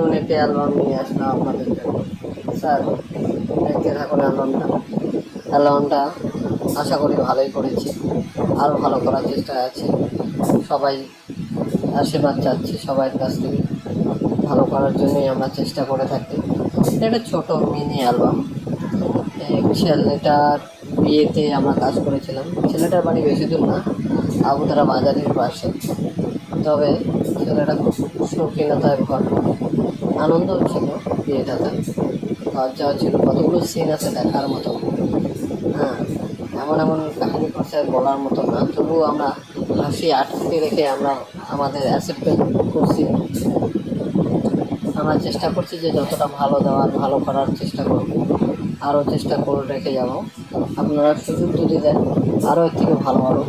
নতুন একটি অ্যালবাম নিয়ে আসলাম আপনাদের জন্য। স্যার, দেখতে থাকুন অ্যালবামটা আশা করি ভালোই করেছি, আরও ভালো করার চেষ্টায় আছি। সবাই আশীর্বাদ চাচ্ছি সবার কাছ থেকে, ভালো করার জন্যই আমরা চেষ্টা করে থাকি। এটা ছোট মিনি অ্যালবাম। এই ছেলেটার বিয়েতে আমরা কাজ করেছিলাম। ছেলেটার বাড়ি বেশি দূর না, আবুধারা বাজারের পাশে। তবে ছেলেটা খুব শৌখিনতায় ভর, আনন্দ ছিল বিয়েটাতে, লজ্জাও ছিল, কতগুলো সিন আছে দেখার মতো। হ্যাঁ, এমন এমন কাহিনী করছে বলার মতো না, তবুও আমরা হাসি আটকে রেখে আমরা আমাদের অ্যাকসেপ্ট করছি। আমরা চেষ্টা করছি যে যতটা ভালো দেওয়ার, ভালো করার চেষ্টা করব, আরও চেষ্টা করে রেখে যাব। আপনারা সুযোগ যদি দেন আরও এর থেকে ভালো ভালো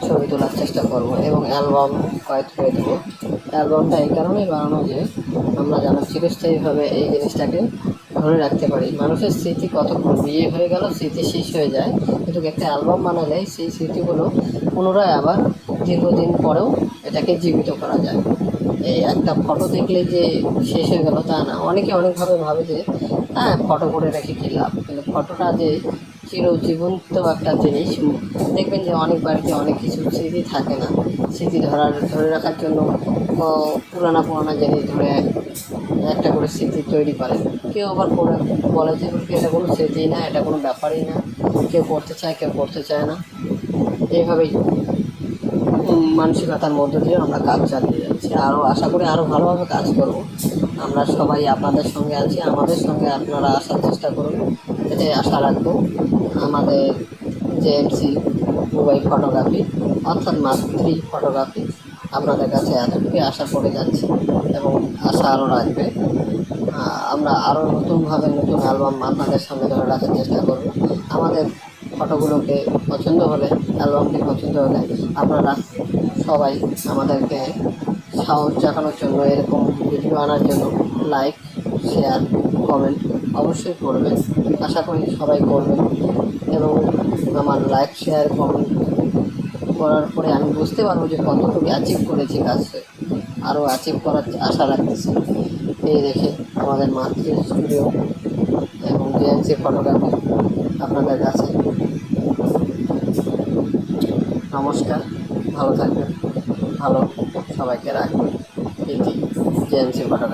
ছবি তোলার চেষ্টা করব এবং অ্যালবাম কয়েক করে দেবো। অ্যালবামটা এই কারণেই বানানো যে আমরা যেন চিরস্থায়ীভাবে এই জিনিসটাকে ধরে রাখতে পারি। মানুষের স্মৃতি কতক্ষণ, বিয়ে হয়ে গেল স্মৃতি শেষ হয়ে যায়, কিন্তু একটা অ্যালবাম বানালে সেই স্মৃতিগুলো পুনরায় আবার দীর্ঘদিন পরেও এটাকে জীবিত করা যায়। এই একটা ফটো দেখলে যে শেষ হয়ে গেল তা না, অনেকে অনেকভাবে ভাবে যে হ্যাঁ ফটো করে রেখে কী লাভ, কিন্তু ফটোটা যে চিরজীবন্ত একটা জিনিস। দেখবেন যে অনেক বাড়িতে অনেক কিছু স্মৃতি থাকে না, স্মৃতি ধরে রাখার জন্য পুরানা জিনিস ধরে একটা করে স্মৃতি তৈরি করে। কেউ আবার করে বলে যে এটা কোনো স্মৃতি না, এটা কোনো ব্যাপারই না, কেউ করতে চায় কেউ করতে চায় না। এইভাবেই মানসিকতার মধ্য দিয়ে আমরা কাজ চালিয়ে যাচ্ছি। আরও আশা করি আরও ভালোভাবে কাজ করব। আমরা সবাই আপনাদের সঙ্গে আছি, আমাদের সঙ্গে আপনারা আসার চেষ্টা করুন, এটাই আশা রাখবো। আমাদের জেএমসি মোবাইল ফটোগ্রাফি অর্থাৎ মাতৃ ফটোগ্রাফি আপনাদের কাছে এতটুকুই আশা করে যাচ্ছি এবং আশা আরও রাখবে। আমরা আরও নতুনভাবে নতুন অ্যালবাম আপনাদের সামনে ধরে রাখার চেষ্টা করব। আমাদের ফটোগুলোকে পছন্দ হলে, অ্যালবামটি পছন্দ হলে আপনারা সবাই আমাদেরকে সাহস জাগানোর জন্য, এরকম ভিডিও আনার জন্য লাইক, শেয়ার, কমেন্ট অবশ্যই করবেন। আশা করি সবাই করবেন এবং আমার লাইক, শেয়ার, কমেন্ট করার পরে আমি বুঝতে পারবো যে কতটুকু অ্যাচিভ করেছি কাজে, আরও অ্যাচিভ করার আশা রাখতেছি। এই রেখে আমাদের মাতৃ স্টুডিও এবং জেএমসি ফটোগ্রাফি আপনাদের কাছে নমস্কার। ভালো থাকবেন, ভালো সবাইকে রাখবেন। এটি জেএমসি ফটোগ্রাফি।